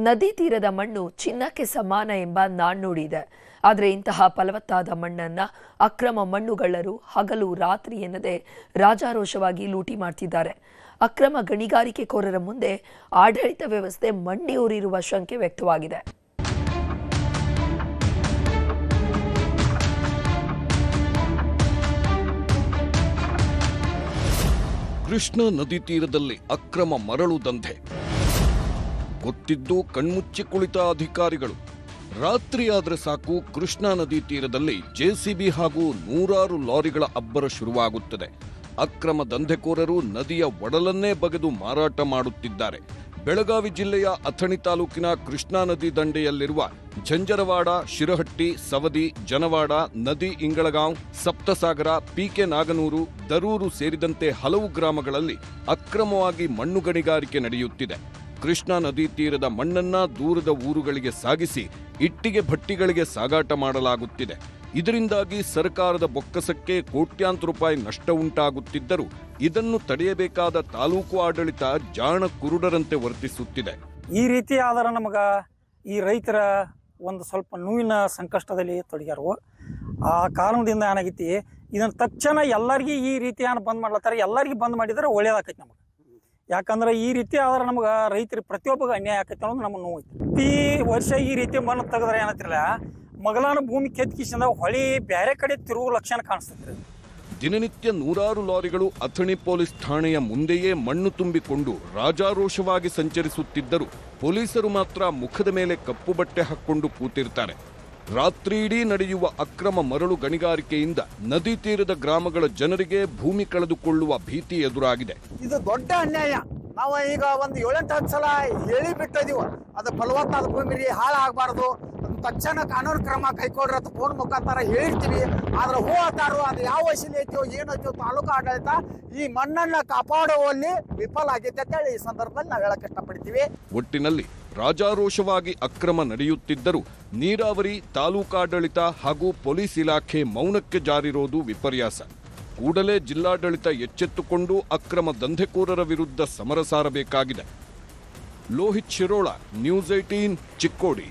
ನದಿ ತೀರದ ಮಣ್ಣು ಚಿನ್ನಕ್ಕೆ ಸಮಾನ ಎಂಬ ನಾಣ್ಣುಡಿ ಇದೆ. ಆದರೆ ಇಂತಹ ಫಲವತ್ತಾದ ಮಣ್ಣನ್ನ ಅಕ್ರಮ ಮಣ್ಣುಗಳ್ಳರು ಹಗಲು ರಾತ್ರಿ ಎನ್ನದೆ ರಾಜಾರೋಷವಾಗಿ ಲೂಟಿ ಮಾಡ್ತಿದ್ದಾರೆ. ಅಕ್ರಮ ಗಣಿಗಾರಿಕೆಕೋರರ ಮುಂದೆ ಆಡಳಿತ ವ್ಯವಸ್ಥೆ ಮಂಡಿಯೂರಿರುವ ಶಂಕೆ ವ್ಯಕ್ತವಾಗಿದೆ. ಕೃಷ್ಣಾ ನದಿ ತೀರದಲ್ಲಿ ಅಕ್ರಮ ಮರಳು ದಂಧೆ ಗೊತ್ತಿದ್ದು ಕಣ್ಮುಚ್ಚಿ ಕುಳಿತ ಅಧಿಕಾರಿಗಳು. ರಾತ್ರಿಯಾದ್ರೆ ಸಾಕು ಕೃಷ್ಣಾ ನದಿ ತೀರದಲ್ಲಿ ಜೆಸಿಬಿ ಹಾಗೂ ನೂರಾರು ಲಾರಿಗಳ ಅಬ್ಬರ ಶುರುವಾಗುತ್ತದೆ. ಅಕ್ರಮ ದಂಧೆಕೋರರು ನದಿಯ ಒಡಲನ್ನೇ ಬಗೆದು ಮಾರಾಟ ಮಾಡುತ್ತಿದ್ದಾರೆ. ಬೆಳಗಾವಿ ಜಿಲ್ಲೆಯ ಅಥಣಿ ತಾಲೂಕಿನ ಕೃಷ್ಣಾ ನದಿ ದಂಡೆಯಲ್ಲಿರುವ ಝಂಜರವಾಡ, ಶಿರಹಟ್ಟಿ, ಸವದಿ, ಜನವಾಡ, ನದಿ ಇಂಗಳಗಾಂವ್, ಸಪ್ತಸಾಗರ, ಪಿಕೆ ನಾಗನೂರು, ದರೂರು ಸೇರಿದಂತೆ ಹಲವು ಗ್ರಾಮಗಳಲ್ಲಿ ಅಕ್ರಮವಾಗಿ ಮಣ್ಣು ಗಣಿಗಾರಿಕೆ ನಡೆಯುತ್ತಿದೆ. ಕೃಷ್ಣಾ ನದಿ ತೀರದ ಮಣ್ಣನ್ನ ದೂರದ ಊರುಗಳಿಗೆ ಸಾಗಿಸಿ ಇಟ್ಟಿಗೆ ಭಟ್ಟಿಗಳಿಗೆ ಸಾಗಾಟ ಮಾಡಲಾಗುತ್ತಿದೆ. ಇದರಿಂದಾಗಿ ಸರ್ಕಾರದ ಬೊಕ್ಕಸಕ್ಕೆ ಕೋಟ್ಯಾಂತರ ರೂಪಾಯಿ ನಷ್ಟ ಉಂಟಾಗುತ್ತಿದ್ದರೂ ಇದನ್ನು ತಡೆಯಬೇಕಾದ ತಾಲೂಕು ಆಡಳಿತ ಜಾಣ ಕುರುಡರಂತೆ ವರ್ತಿಸುತ್ತಿದೆ. ಈ ರೀತಿ ಆದ್ರೆ ನಮಗೆ ಈ ರೈತರ ಒಂದು ಸ್ವಲ್ಪ ನೋವಿನ ಸಂಕಷ್ಟದಲ್ಲಿ ತೊಡಗ್ಯಾರು. ಆ ಕಾರಣದಿಂದ ಏನಾಗೈತಿ, ಇದನ್ನು ತಕ್ಷಣ ಎಲ್ಲರಿಗೂ ಈ ರೀತಿ ಬಂದ್ ಮಾಡ್ಲತ್ತಾರೆ. ಎಲ್ಲರಿಗೂ ಬಂದ್ ಮಾಡಿದ್ರೆ ಒಳ್ಳೇದಾಕೈತಿ ನಮಗೆ. ಯಾಕಂದ್ರೆ ಈ ರೀತಿ ಆದ್ರೆ ನಮ್ಗೆ ರೈತರಿಗೆ ಪ್ರತಿಯೊಬ್ಬಗೆ ಅನ್ಯಾಯ ಆಕೈತಿ ಅನ್ನೋದು ನಮಗೆ ನೋವು ಐತಿ. ಪ್ರತಿ ವರ್ಷ ಈ ರೀತಿ ಮಣ್ಣು ತೆಗೆದ್ರೆ ಏನಂತಿರಲ್ಲ, ಮಗಲಾನ ಭೂಮಿ ಕೆತ್ಕಿಸಿಂದ ಹೊಳಿ ಬೇರೆ ಕಡೆ ತಿರುಗು ಲಕ್ಷಣ ಕಾಣಿಸ್ತೈತ್ರಿ. ದಿನನಿತ್ಯ ನೂರಾರು ಲಾರಿಗಳು ಅಥಣಿ ಪೊಲೀಸ್ ಠಾಣೆಯ ಮುಂದೆಯೇ ಮಣ್ಣು ತುಂಬಿಕೊಂಡು ರಾಜಾರೋಷವಾಗಿ ಸಂಚರಿಸುತ್ತಿದ್ದರೂ ಪೊಲೀಸರು ಮಾತ್ರ ಮುಖದ ಮೇಲೆ ಕಪ್ಪು ಬಟ್ಟೆ ಹಾಕ್ಕೊಂಡು ಕೂತಿರ್ತಾರೆ. ರಾತ್ರಿಯಿಡೀ ನಡೆಯುವ ಅಕ್ರಮ ಮರಳು ಗಣಿಗಾರಿಕೆಯಿಂದ ನದಿ ತೀರದ ಗ್ರಾಮಗಳ ಜನರಿಗೆ ಭೂಮಿ ಕಳೆದುಕೊಳ್ಳುವ ಭೀತಿ ಎದುರಾಗಿದೆ. ಇದು ದೊಡ್ಡ ಅನ್ಯಾಯ. ನಾವು ಈಗ ಒಂದು 7-8 ಸಲ ಹೇಳಿ ಬಿಟ್ಟಿದೀವ, ಅದು ಫಲವತ್ತಾದ ಭೂಮಿ ಹಾಳಾಗಬಾರ್ದು, ತಕ್ಷಣ ಕಾನೂನು ಕ್ರಮ ಕೈಗೊಳ್ರಿ ಅಂತ ಫೋನ್ ಮುಖಾಂತರ ಹೇಳಿರ್ತೀವಿ. ಆದ್ರೆ ಹೋಗ್ತಾರೋ ಅದು ಯಾವ ವಶೀಲಿ ಐತೋ ಏನೈತೋ ತಾಲೂಕು ಆಡಳಿತ ಈ ಮಣ್ಣನ್ನ ಕಾಪಾಡುವಲ್ಲಿ ವಿಫಲ ಆಗೈತೆ ಅಂತ ಹೇಳಿ ಈ ಸಂದರ್ಭದಲ್ಲಿ ನಾವು ಹೇಳಕ್ ಇಷ್ಟಪಡ್ತೀವಿ. ಒಟ್ಟಿನಲ್ಲಿ ರಾಜಾರೋಷವಾಗಿ ಅಕ್ರಮ ನಡೆಯುತ್ತಿದ್ದರೂ ನೀರಾವರಿ, ತಾಲೂಕಾಡಳಿತ ಹಾಗೂ ಪೊಲೀಸ್ ಇಲಾಖೆ ಮೌನಕ್ಕೆ ಜಾರಿರೋದು ವಿಪರ್ಯಾಸ. ಕೂಡಲೇ ಜಿಲ್ಲಾಡಳಿತ ಎಚ್ಚೆತ್ತುಕೊಂಡು ಅಕ್ರಮ ದಂಧೆಕೋರರ ವಿರುದ್ಧ ಸಮರ ಸಾರಬೇಕಾಗಿದೆ. ಲೋಹಿತ್ ಶಿರೋಳ, ನ್ಯೂಸ್ 18, ಚಿಕ್ಕೋಡಿ.